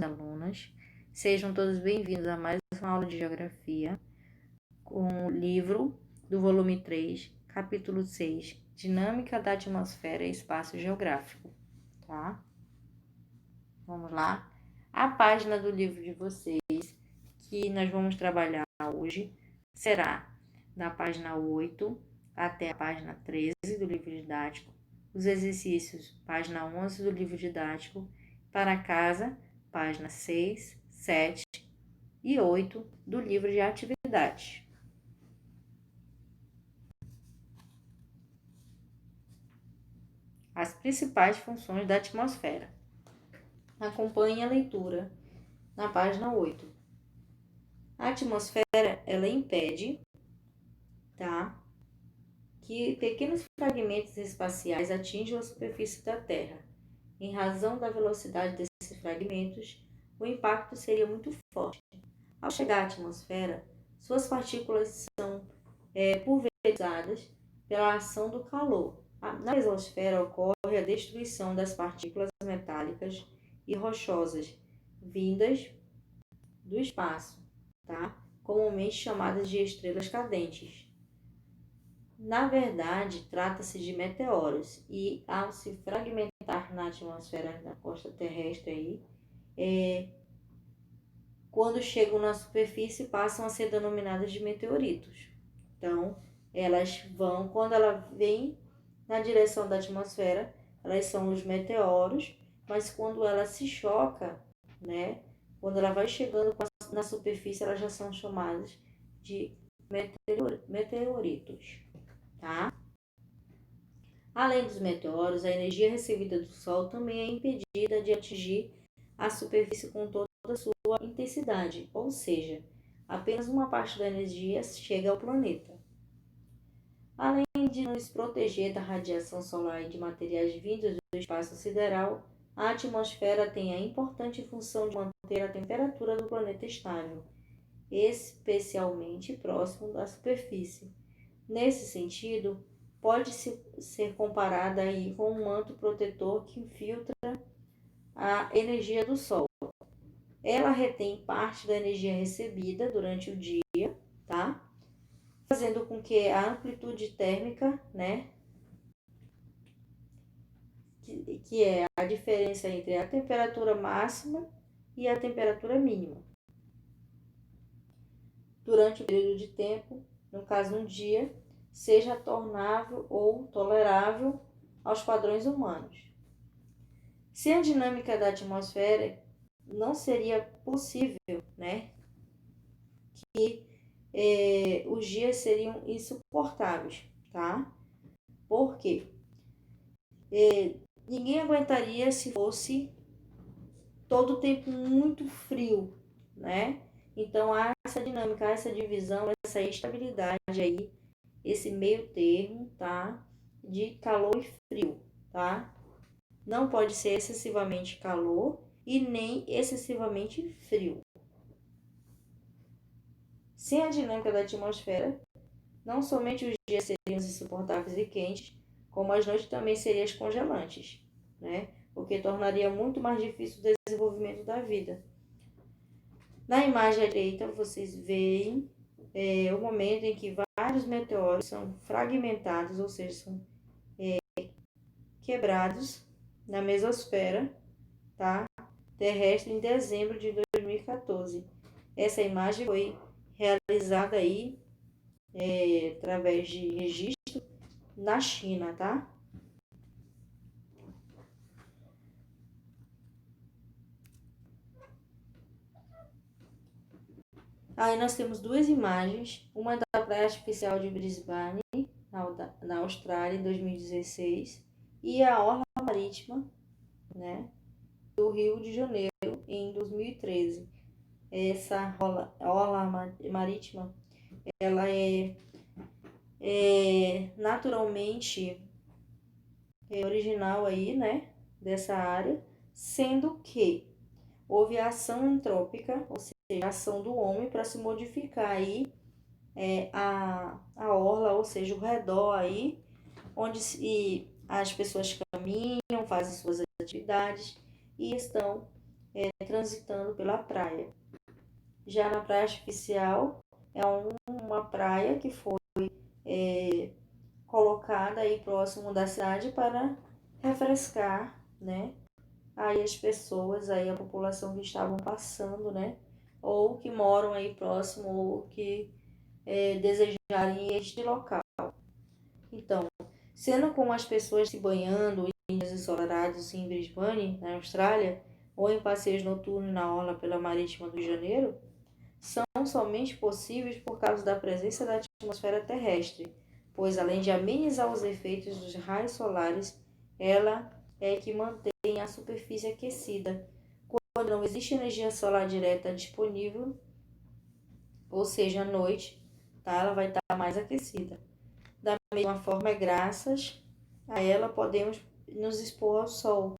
alunas. Sejam todos bem-vindos a mais uma aula de Geografia, com o livro do volume 3, capítulo 6, Dinâmica da Atmosfera e Espaço Geográfico, tá? Vamos lá. A página do livro de vocês, que nós vamos trabalhar hoje, será da página 8 até a página 13 do livro didático. Os exercícios, página 11 do livro didático. Para casa, página 6, 7 e 8 do livro de atividades. As principais funções da atmosfera. Acompanhe a leitura na página 8. A atmosfera, ela impede, tá, que pequenos fragmentos espaciais atinjam a superfície da Terra. Em razão da velocidade desses fragmentos, o impacto seria muito forte. Ao chegar à atmosfera, suas partículas são pulverizadas pela ação do calor. Na mesosfera ocorre a destruição das partículas metálicas e rochosas vindas do espaço, tá? Comumente chamadas de estrelas cadentes. Na verdade, trata-se de meteoros e, ao se fragmentar na atmosfera da crosta terrestre, quando chegam na superfície, passam a ser denominadas de meteoritos. Então, elas vão, quando ela vem na direção da atmosfera, elas são os meteoros, mas quando ela se choca, né, quando ela vai chegando na superfície, elas já são chamadas de meteoritos, tá? Além dos meteoros, a energia recebida do Sol também é impedida de atingir a superfície com toda a sua intensidade, ou seja, apenas uma parte da energia chega ao planeta. Além de nos proteger da radiação solar e de materiais vindos do espaço sideral, a atmosfera tem a importante função de manter a temperatura do planeta estável, especialmente próximo da superfície. Nesse sentido, pode ser comparada aí com um manto protetor que infiltra a energia do Sol. Ela retém parte da energia recebida durante o dia, tá? Fazendo com que a amplitude térmica, né, que é a diferença entre a temperatura máxima e a temperatura mínima, durante o período de tempo, no caso um dia, seja tornável ou tolerável aos padrões humanos. Sem a dinâmica da atmosfera, não seria possível, né, que os dias seriam insuportáveis, tá? Por quê? Ninguém aguentaria se fosse todo o tempo muito frio, né? Então, há essa dinâmica, essa divisão, essa estabilidade aí, esse meio termo, tá? De calor e frio, tá? Não pode ser excessivamente calor e nem excessivamente frio. Sem a dinâmica da atmosfera, não somente os dias seriam insuportáveis e quentes, como as noites também seriam congelantes, né? O que tornaria muito mais difícil o desenvolvimento da vida. Na imagem à direita, vocês veem o momento em que vários meteoros são fragmentados, ou seja, são quebrados na mesosfera, tá, terrestre em dezembro de 2014. Essa imagem foi realizada aí através de registro na China, tá? Aí nós temos duas imagens, uma da Praia Artificial de Brisbane, na Austrália, em 2016, e a Orla Marítima, né, do Rio de Janeiro, em 2013. Essa Orla Marítima, ela é naturalmente original aí, né, dessa área, sendo que houve a ação antrópica, ou seja, a ação do homem para se modificar aí a orla, ou seja, o redor aí, onde as pessoas caminham, fazem suas atividades e estão transitando pela praia. Já na praia artificial, é uma praia que foi colocada aí próximo da cidade para refrescar, né? Aí as pessoas, aí a população que estavam passando, né? Ou que moram aí próximo, ou que desejarem este local. Então, sendo como as pessoas se banhando em dias ensolarados em Brisbane, na Austrália, ou em passeios noturnos na orla pela Marítima do Rio de Janeiro, são somente possíveis por causa da presença da atmosfera terrestre, pois além de amenizar os efeitos dos raios solares, ela é que mantém a superfície aquecida. Quando não existe energia solar direta disponível, ou seja, à noite, tá? Ela vai estar mais aquecida. Da mesma forma, graças a ela podemos nos expor ao sol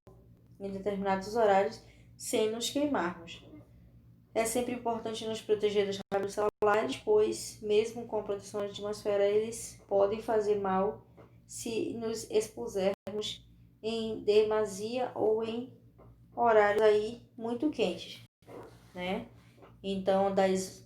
em determinados horários sem nos queimarmos. É sempre importante nos proteger dos raios solares, pois mesmo com proteção da atmosfera, eles podem fazer mal se nos expusermos em demasia ou em horários aí muito quentes, né? Então, das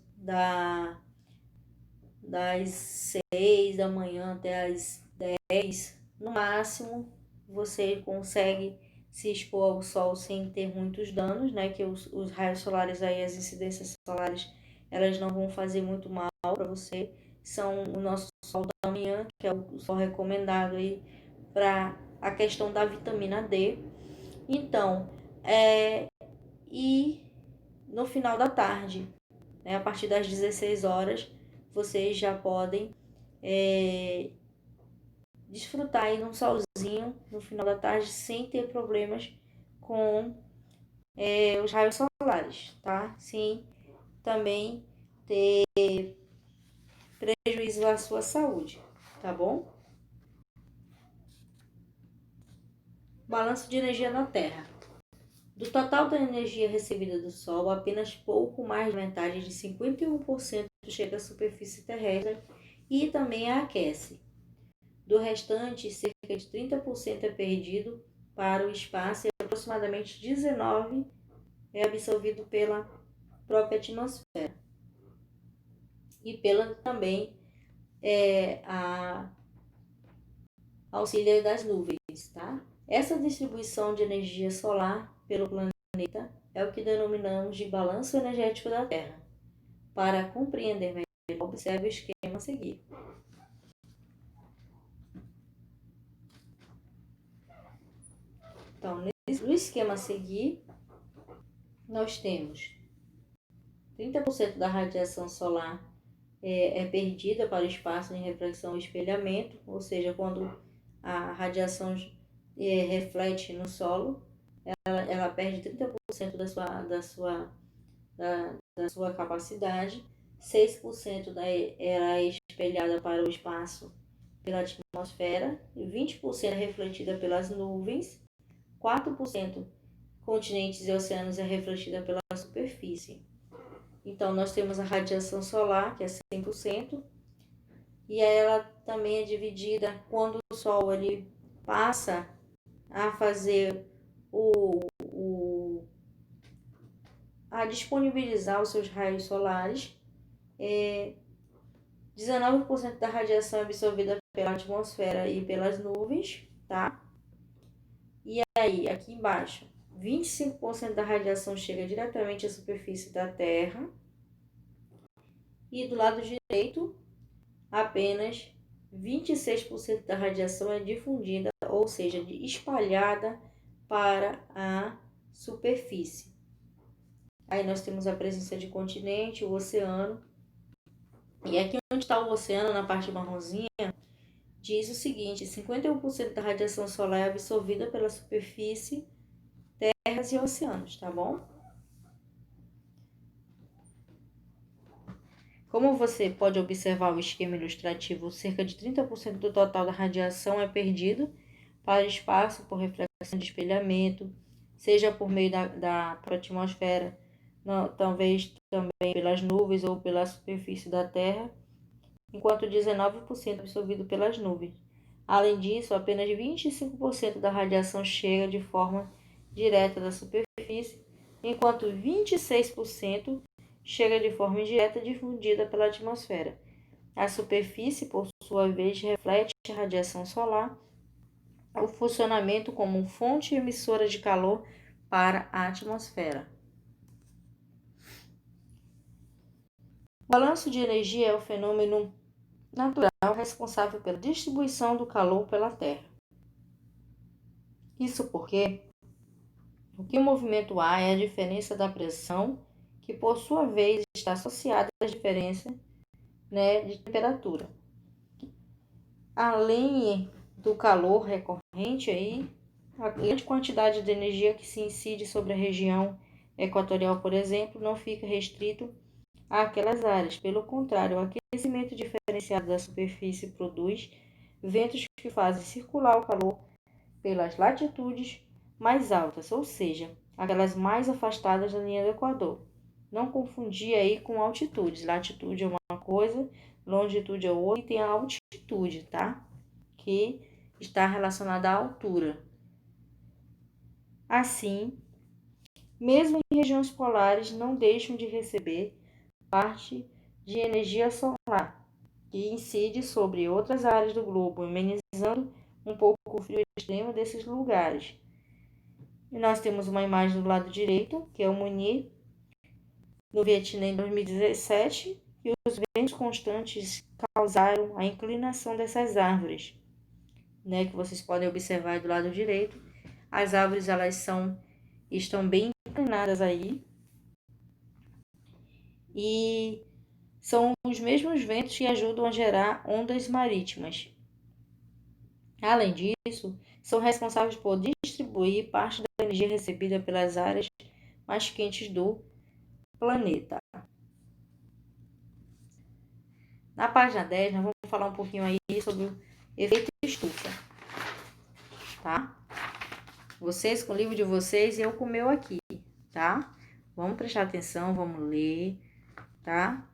6 da manhã até as 10, no máximo, você consegue se expor ao sol sem ter muitos danos, né? Que os raios solares aí, as incidências solares, elas não vão fazer muito mal para você. São o nosso sol da manhã, que é o sol recomendado aí para a questão da vitamina D. Então, e no final da tarde, né, a partir das 16 horas, vocês já podem desfrutar aí num solzinho no final da tarde sem ter problemas com os raios solares, tá? Sem também ter prejuízo à sua saúde, tá bom? Balanço de energia na Terra. Do total da energia recebida do Sol, apenas pouco mais da metade de 51% chega à superfície terrestre e também a aquece. Do restante, cerca de 30% é perdido para o espaço e aproximadamente 19% é absorvido pela própria atmosfera. E pela também a auxílio das nuvens, tá? Essa distribuição de energia solar pelo planeta é o que denominamos de balanço energético da Terra. Para compreender melhor, observe o esquema a seguir. Então, no esquema a seguir, nós temos 30% da radiação solar é perdida para o espaço em reflexão e espelhamento, ou seja, quando a radiação reflete no solo, ela perde 30% da sua capacidade, 6% ela é espelhada para o espaço pela atmosfera, 20% é refletida pelas nuvens, 4% continentes e oceanos é refletida pela superfície. Então, nós temos a radiação solar, que é 100%, e ela também é dividida quando o Sol ele passa a fazer a disponibilizar os seus raios solares. 19% da radiação é absorvida pela atmosfera e pelas nuvens, tá? E aí, aqui embaixo, 25% da radiação chega diretamente à superfície da Terra. E do lado direito, apenas 26% da radiação é difundida, ou seja, espalhada para a superfície. Aí nós temos a presença de continente, o oceano. E aqui onde está o oceano, na parte marronzinha, diz o seguinte: 51% da radiação solar é absorvida pela superfície, terras e oceanos, tá bom? Como você pode observar o esquema ilustrativo, cerca de 30% do total da radiação é perdido para o espaço por reflexão de espelhamento, seja por meio da atmosfera, talvez também pelas nuvens ou pela superfície da Terra, enquanto 19% é absorvido pelas nuvens. Além disso, apenas 25% da radiação chega de forma direta da superfície, enquanto 26% chega de forma indireta difundida pela atmosfera. A superfície, por sua vez, reflete a radiação solar, o funcionamento como fonte emissora de calor para a atmosfera. O balanço de energia é o fenômeno natural responsável pela distribuição do calor pela Terra. Isso porque o que o movimento há é a diferença da pressão, que por sua vez está associada à diferença, de temperatura. Além do calor recorrente, a grande quantidade de energia que se incide sobre a região equatorial, por exemplo, não fica restrito àquelas áreas. Pelo contrário, o aquecimento diferenciado da superfície produz ventos que fazem circular o calor pelas latitudes mais altas, ou seja, aquelas mais afastadas da linha do Equador. Não confundir aí com altitudes. Latitude é uma coisa, longitude é outra, e tem a altitude, tá? Que está relacionada à altura. Assim, mesmo em regiões polares, não deixam de receber parte de energia solar, que incide sobre outras áreas do globo, amenizando um pouco o frio extremo desses lugares. E nós temos uma imagem do lado direito, que é o Munir, no Vietnã em 2017, e os ventos constantes causaram a inclinação dessas árvores, que vocês podem observar do lado direito. As árvores estão bem inclinadas aí, e são os mesmos ventos que ajudam a gerar ondas marítimas. Além disso, são responsáveis por distribuir parte da energia recebida pelas áreas mais quentes do planeta. Na página 10, nós vamos falar um pouquinho aí sobre o efeito estufa, tá? Vocês com o livro de vocês e eu com o meu aqui, tá? Vamos prestar atenção, vamos ler, tá?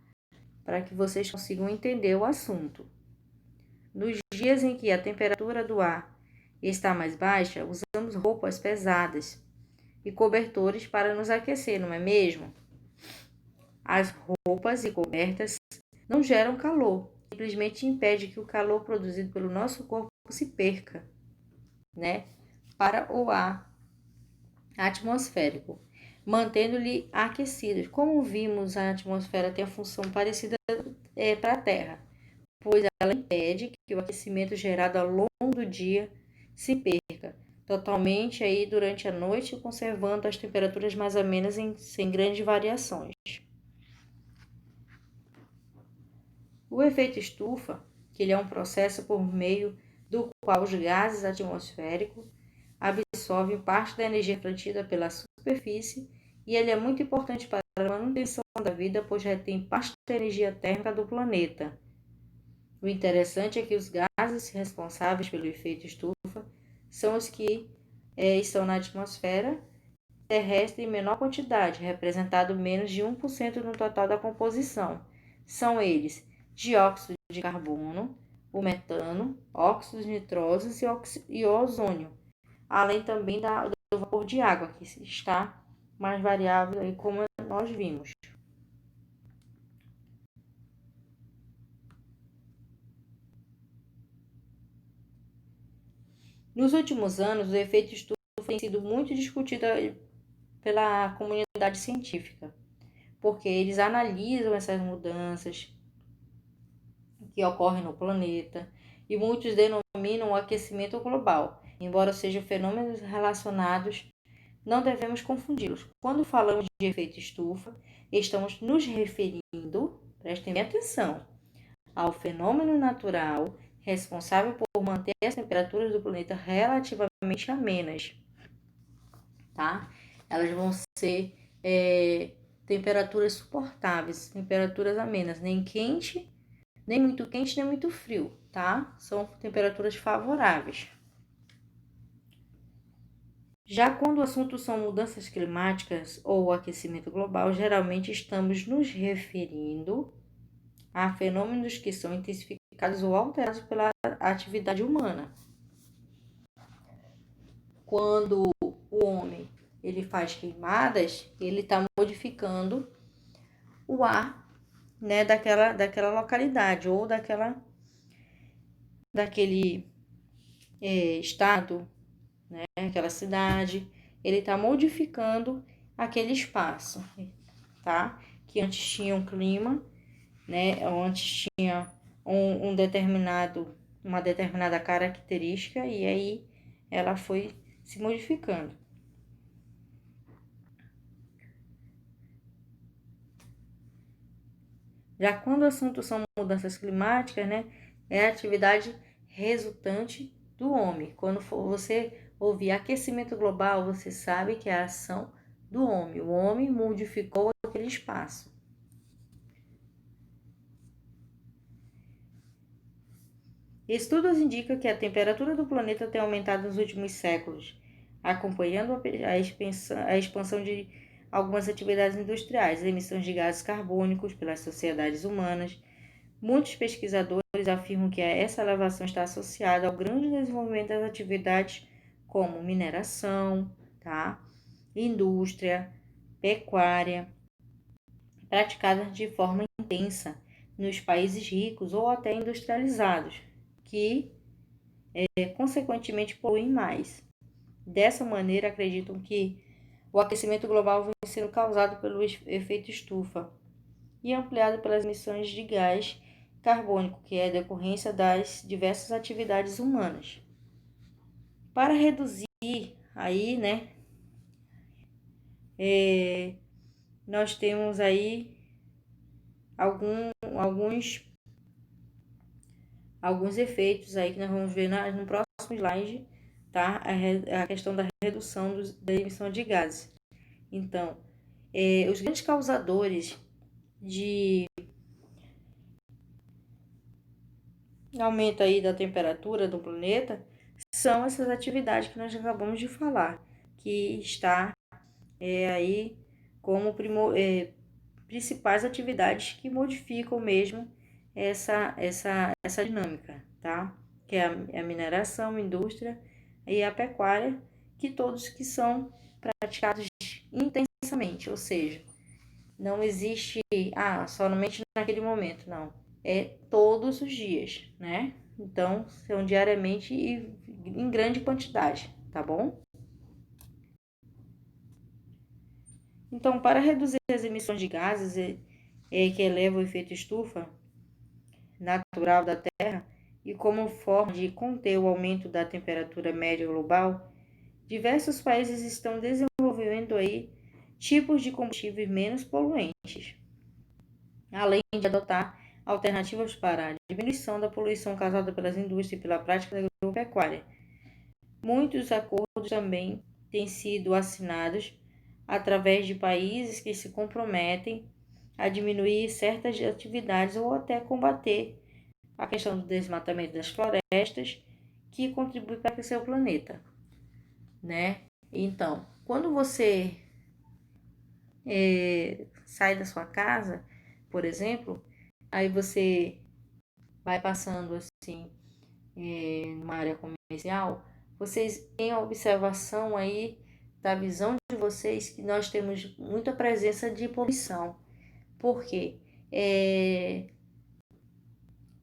Para que vocês consigam entender o assunto. Nos dias em que a temperatura do ar está mais baixa, usamos roupas pesadas e cobertores para nos aquecer, não é mesmo? As roupas e cobertas não geram calor, simplesmente impede que o calor produzido pelo nosso corpo se perca, para o ar atmosférico, mantendo-lhe aquecido. Como vimos, a atmosfera tem a função parecida para a Terra, pois ela impede que o aquecimento gerado ao longo do dia se perca totalmente aí durante a noite, conservando as temperaturas mais amenas sem grandes variações. O efeito estufa, que ele é um processo por meio do qual os gases atmosféricos absorvem parte da energia refletida pela superfície, e ele é muito importante para a manutenção da vida, pois retém parte da energia térmica do planeta. O interessante é que os gases responsáveis pelo efeito estufa são os que estão na atmosfera terrestre em menor quantidade, representado menos de 1% no total da composição. São eles dióxido de carbono, o metano, óxidos nitrosos e o ozônio, além também do vapor de água, que está mais variável, aí, como nós vimos. Nos últimos anos, o efeito estufa tem sido muito discutido pela comunidade científica, porque eles analisam essas mudanças que ocorrem no planeta, e muitos denominam o aquecimento global. Embora sejam fenômenos relacionados, não devemos confundi-los. Quando falamos de efeito estufa, estamos nos referindo, prestem bem atenção, ao fenômeno natural responsável por manter as temperaturas do planeta relativamente amenas, tá? Elas vão ser temperaturas suportáveis, temperaturas amenas, nem muito quente, nem muito frio, tá? São temperaturas favoráveis. Já quando o assunto são mudanças climáticas ou aquecimento global, geralmente estamos nos referindo a fenômenos que são intensificados ou alterados pela atividade humana. Quando o homem ele faz queimadas, ele está modificando o ar, né, daquela localidade ou daquele estado, né, aquela cidade. Ele está modificando aquele espaço, tá? Que antes tinha um clima, né? Ou antes tinha uma determinada característica, e aí ela foi se modificando. Já quando o assunto são mudanças climáticas, né, é a atividade resultante do homem. Quando você ouvir aquecimento global, você sabe que é a ação do homem. O homem modificou aquele espaço. Estudos indicam que a temperatura do planeta tem aumentado nos últimos séculos, acompanhando a expansão de algumas atividades industriais, emissões de gases carbônicos pelas sociedades humanas. Muitos pesquisadores afirmam que essa elevação está associada ao grande desenvolvimento das atividades como mineração, tá? Indústria, pecuária, praticadas de forma intensa nos países ricos ou até industrializados, que consequentemente poluem mais. Dessa maneira, acreditam que o aquecimento global vem sendo causado pelo efeito estufa e ampliado pelas emissões de gás carbônico, que é a decorrência das diversas atividades humanas. Para reduzir aí, né, nós temos aí alguns efeitos aí que nós vamos ver no próximo slide, tá? A questão da redução da emissão de gases. Então, os grandes causadores de aumento aí da temperatura do planeta são essas atividades que nós acabamos de falar, que está aí como principais atividades que modificam mesmo essa dinâmica, tá? Que é a mineração, a indústria e a pecuária, que todos que são praticados intensamente, ou seja, não existe, somente naquele momento, não. É todos os dias, né? Então, são diariamente e em grande quantidade, tá bom? Então, para reduzir as emissões de gases que elevam o efeito estufa natural da Terra e como forma de conter o aumento da temperatura média global, diversos países estão desenvolvendo aí tipos de combustíveis menos poluentes, além de adotar alternativas para a diminuição da poluição causada pelas indústrias e pela prática da agropecuária. Muitos acordos também têm sido assinados através de países que se comprometem a diminuir certas atividades ou até combater a questão do desmatamento das florestas, que contribui para aquecer o planeta, né? Então, quando você sai da sua casa, por exemplo, aí você vai passando assim numa área comercial, vocês têm a observação aí da visão de vocês que nós temos muita presença de poluição. Por quê?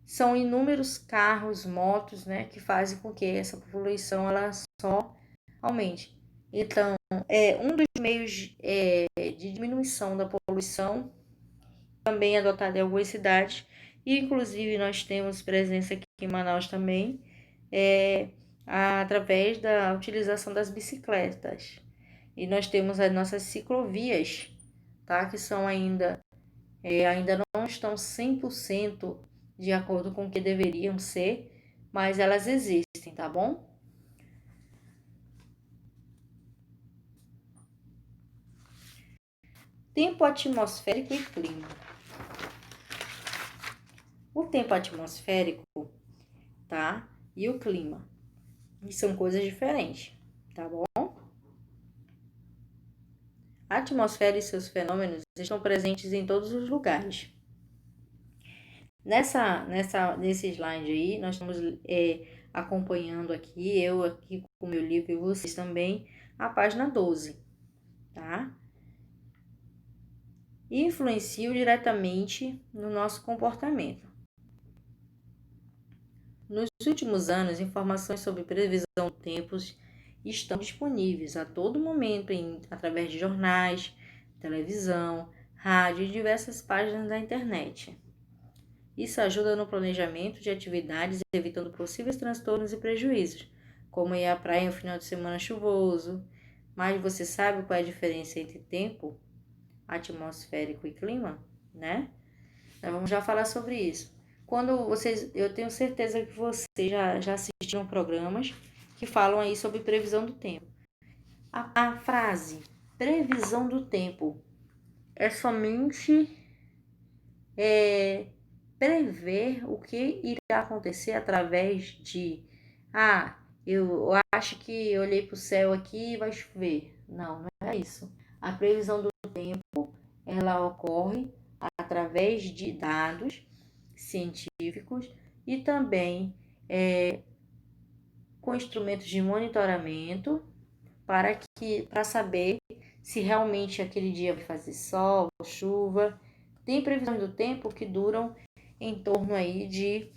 São inúmeros carros, motos, né, que fazem com que essa poluição ela só aumente. Então, um dos meios de diminuição da poluição, também adotado em algumas cidades, e inclusive nós temos presença aqui em Manaus também, através da utilização das bicicletas. E nós temos as nossas ciclovias, tá? Que são ainda não estão 100% de acordo com o que deveriam ser, mas elas existem, tá bom? Tempo atmosférico e clima. O tempo atmosférico, tá? E o clima. E são coisas diferentes, tá bom? A atmosfera e seus fenômenos estão presentes em todos os lugares. Nesse slide aí, nós estamos acompanhando aqui, eu aqui com o meu livro e vocês também, a página 12, tá? E influenciam diretamente no nosso comportamento. Nos últimos anos, informações sobre previsão de tempos estão disponíveis a todo momento através de jornais, televisão, rádio e diversas páginas da internet. Isso ajuda no planejamento de atividades, evitando possíveis transtornos e prejuízos, como ir à praia em um final de semana chuvoso. Mas você sabe qual é a diferença entre tempo atmosférico e clima, né? Nós vamos já falar sobre isso. Eu tenho certeza que vocês já assistiram programas que falam aí sobre previsão do tempo. A frase previsão do tempo é somente prever o que irá acontecer através de eu acho que eu olhei para o céu aqui e vai chover. Não é isso. A previsão do tempo, ela ocorre através de dados científicos e também com instrumentos de monitoramento para saber se realmente aquele dia vai fazer sol, chuva. Tem previsões do tempo que duram em torno aí de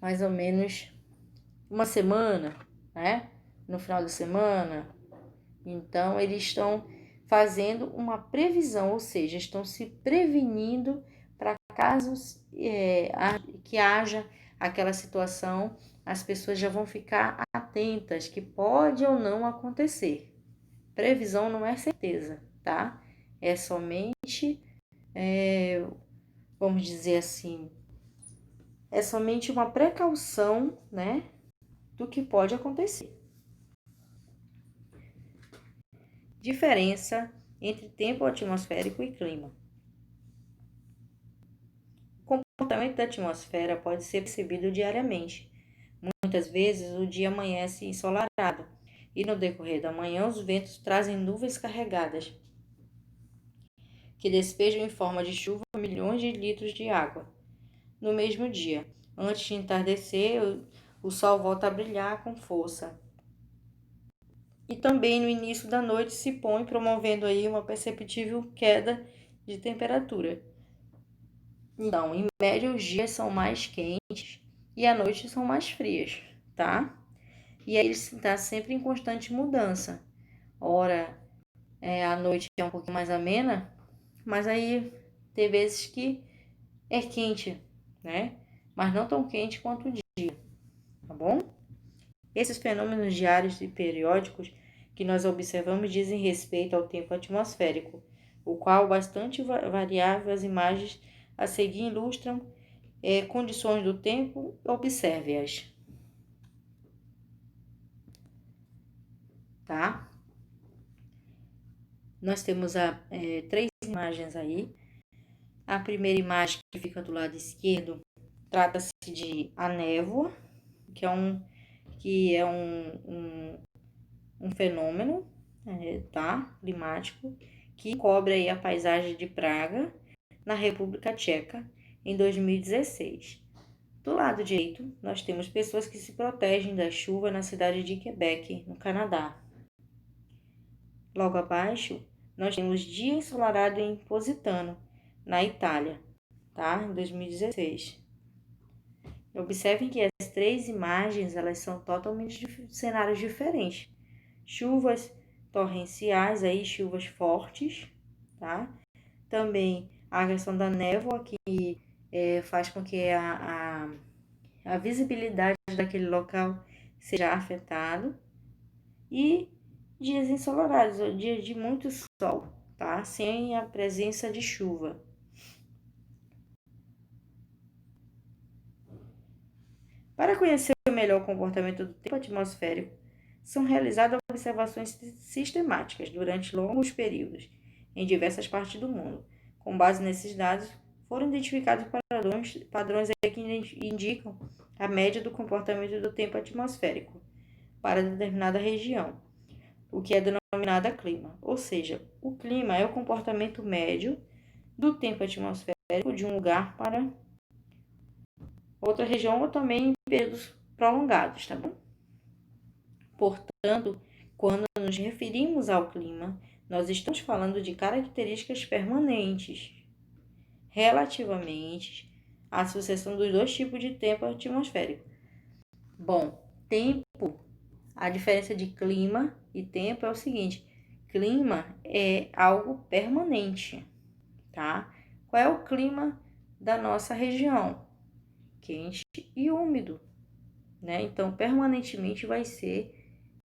mais ou menos uma semana, né? No final da semana. Então, eles estão fazendo uma previsão, ou seja, estão se prevenindo para casos que haja aquela situação, as pessoas já vão ficar atentas que pode ou não acontecer. Previsão não é certeza, tá? É somente, vamos dizer assim, é somente uma precaução, né, do que pode acontecer. Diferença entre tempo atmosférico e clima. O comportamento da atmosfera pode ser percebido diariamente. Muitas vezes o dia amanhece ensolarado e no decorrer da manhã os ventos trazem nuvens carregadas que despejam em forma de chuva milhões de litros de água. No mesmo dia, antes de entardecer, o sol volta a brilhar com força. E também no início da noite se põe, promovendo aí uma perceptível queda de temperatura. Então, em média, os dias são mais quentes e as noites são mais frias, tá? E aí ele está sempre em constante mudança. Ora, a noite é um pouquinho mais amena, mas aí tem vezes que é quente, né? Mas não tão quente quanto o dia, tá bom? Esses fenômenos diários e periódicos que nós observamos dizem respeito ao tempo atmosférico, o qual bastante variável. As imagens a seguir ilustram condições do tempo, observe-as. Tá? Nós temos 3 imagens aí. A primeira imagem que fica do lado esquerdo trata-se de a névoa, que é um fenômeno tá? Climático que cobre aí a paisagem de Praga, na República Tcheca, em 2016. Do lado direito, nós temos pessoas que se protegem da chuva na cidade de Quebec, no Canadá. Logo abaixo, nós temos dia ensolarado em Positano, na Itália, tá? Em 2016. Observem que as 3 imagens, elas são totalmente cenários diferentes. Chuvas torrenciais, aí, chuvas fortes, tá? Também a questão da névoa, que faz com que a visibilidade daquele local seja afetado. E dias ensolarados, dias de muito sol, tá? Sem a presença de chuva. Para conhecer melhor o comportamento do tempo atmosférico, são realizadas observações sistemáticas durante longos períodos em diversas partes do mundo. Com base nesses dados, foram identificados padrões que indicam a média do comportamento do tempo atmosférico para determinada região, o que é denominada clima. Ou seja, o clima é o comportamento médio do tempo atmosférico de um lugar para outra região ou também em períodos prolongados, tá bom? Portanto, quando nos referimos ao clima, nós estamos falando de características permanentes, relativamente à sucessão dos dois tipos de tempo atmosférico. Bom, tempo, a diferença de clima e tempo é o seguinte: clima é algo permanente, tá? Qual é o clima da nossa região? Quente e úmido, né? Então, permanentemente vai ser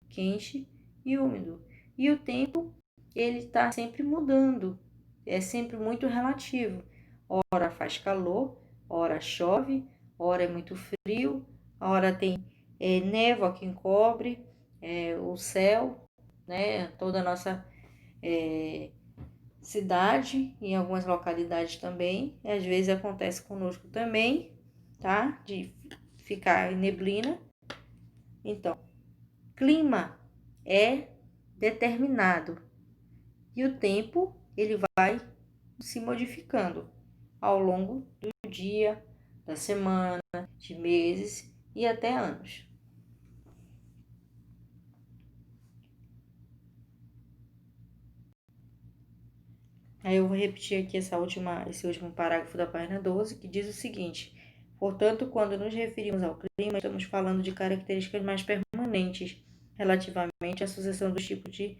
quente e úmido. E o tempo, ele está sempre mudando, é sempre muito relativo. Ora faz calor, ora chove, ora é muito frio, ora tem névoa que encobre o céu, né? Toda a nossa cidade, em algumas localidades também. E às vezes acontece conosco também, tá? De ficar em neblina. Então, clima é determinado e o tempo ele vai se modificando ao longo do dia, da semana, de meses e até anos. Aí eu vou repetir aqui esse último parágrafo da página 12, que diz o seguinte: portanto, quando nos referimos ao clima, estamos falando de características mais permanentes relativamente à sucessão dos tipos de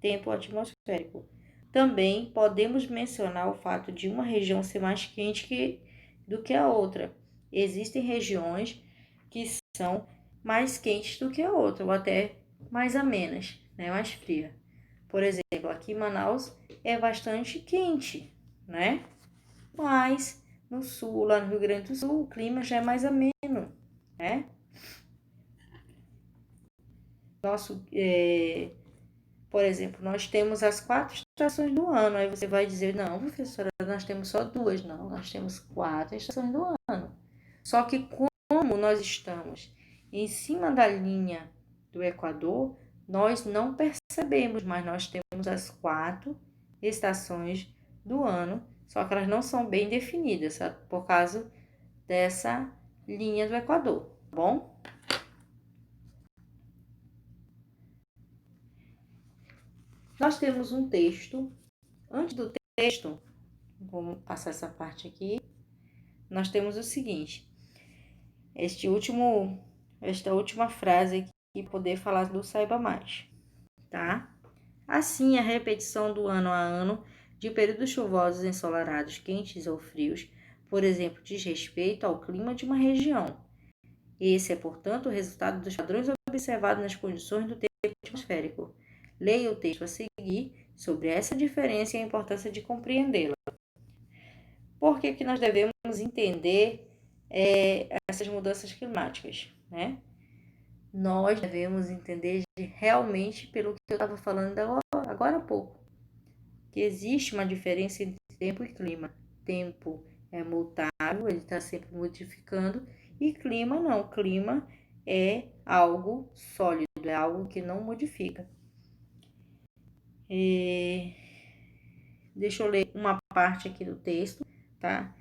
tempo atmosférico. Também podemos mencionar o fato de uma região ser mais quente do que a outra. Existem regiões que são mais quentes do que a outra, ou até mais amenas, né, mais fria. Por exemplo, aqui em Manaus é bastante quente, né? Mas no sul, lá no Rio Grande do Sul, o clima já é mais ameno, né? Por exemplo, nós temos as 4 estações do ano. Aí você vai dizer, não, professora, nós temos só 2. Não, nós temos 4 estações do ano. Só que como nós estamos em cima da linha do Equador, nós não percebemos, mas nós temos as 4 estações do ano, só que elas não são bem definidas, sabe? Por causa dessa linha do Equador, tá bom? Nós temos um texto. Antes do texto, vamos passar essa parte aqui. Nós temos o seguinte: esta última frase aqui, poder falar do saiba mais, tá? Assim, a repetição do ano a ano de períodos chuvosos ensolarados, quentes ou frios, por exemplo, diz respeito ao clima de uma região. Esse é, portanto, o resultado dos padrões observados nas condições do tempo atmosférico. Leia o texto a seguir sobre essa diferença e a importância de compreendê-la. Por que nós devemos entender essas mudanças climáticas, né? Nós devemos entender realmente pelo que eu estava falando agora há pouco, que existe uma diferença entre tempo e clima. Tempo é mutável, ele está sempre modificando, e clima não. Clima é algo sólido, é algo que não modifica. Deixa eu ler uma parte aqui do texto, tá?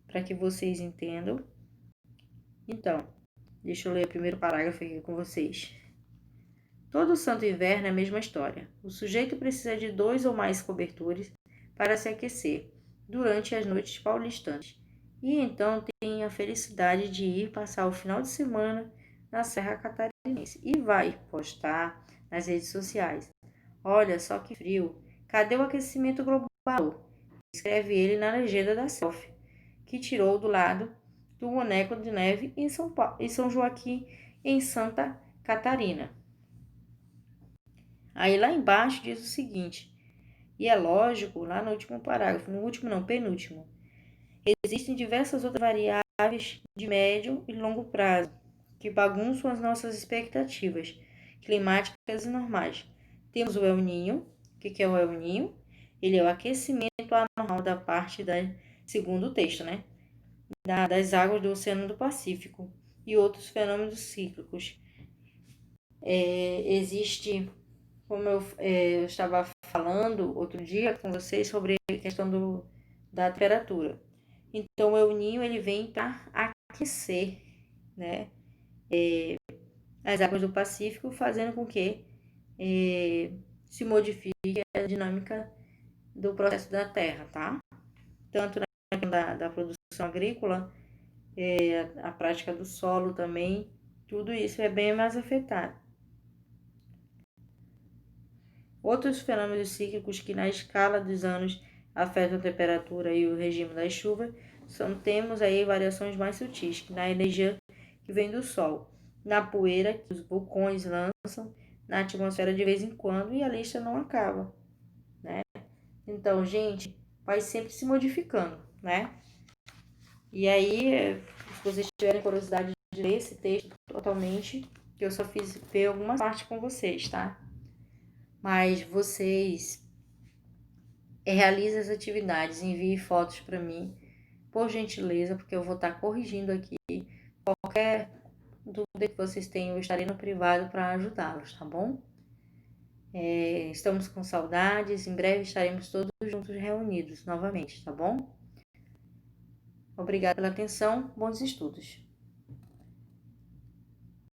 Para que vocês entendam. Então, deixa eu ler o primeiro parágrafo aqui com vocês. Todo santo inverno é a mesma história. O sujeito precisa de 2 ou mais cobertores para se aquecer durante as noites paulistanas. E então tem a felicidade de ir passar o final de semana na Serra Catarinense. E vai postar nas redes sociais. Olha só que frio. Cadê o aquecimento global? Escreve ele na legenda da selfie, que tirou do lado do boneco de neve em São Joaquim, em Santa Catarina. Aí lá embaixo diz o seguinte, e é lógico, lá no último parágrafo, no último não, penúltimo, existem diversas outras variáveis de médio e longo prazo que bagunçam as nossas expectativas climáticas e normais. Temos o El Niño. O que é o El Niño? Ele é o aquecimento anormal da parte segundo o texto, né? Das águas do Oceano do Pacífico e outros fenômenos cíclicos. Existe, como eu estava falando outro dia com vocês sobre a questão da temperatura. Então, o El Niño ele vem para aquecer, né, as águas do Pacífico, fazendo com que se modifique a dinâmica do processo da terra, tá? Tanto na questão da produção agrícola, a prática do solo também, tudo isso é bem mais afetado. Outros fenômenos cíclicos que na escala dos anos afetam a temperatura e o regime das chuvas, temos aí variações mais sutis, na energia que vem do Sol, na poeira que os vulcões lançam na atmosfera de vez em quando, e a lista não acaba, né? Então, gente, vai sempre se modificando, né? E aí, se vocês tiverem curiosidade de ler esse texto totalmente, que eu só fiz ver algumas partes com vocês, tá? Mas vocês realizem as atividades, enviem fotos para mim, por gentileza, porque eu vou estar corrigindo aqui. Qualquer dúvida que vocês tenham, eu estarei no privado para ajudá-los, tá bom? Estamos com saudades, em breve estaremos todos juntos reunidos novamente, tá bom? Obrigada pela atenção, bons estudos.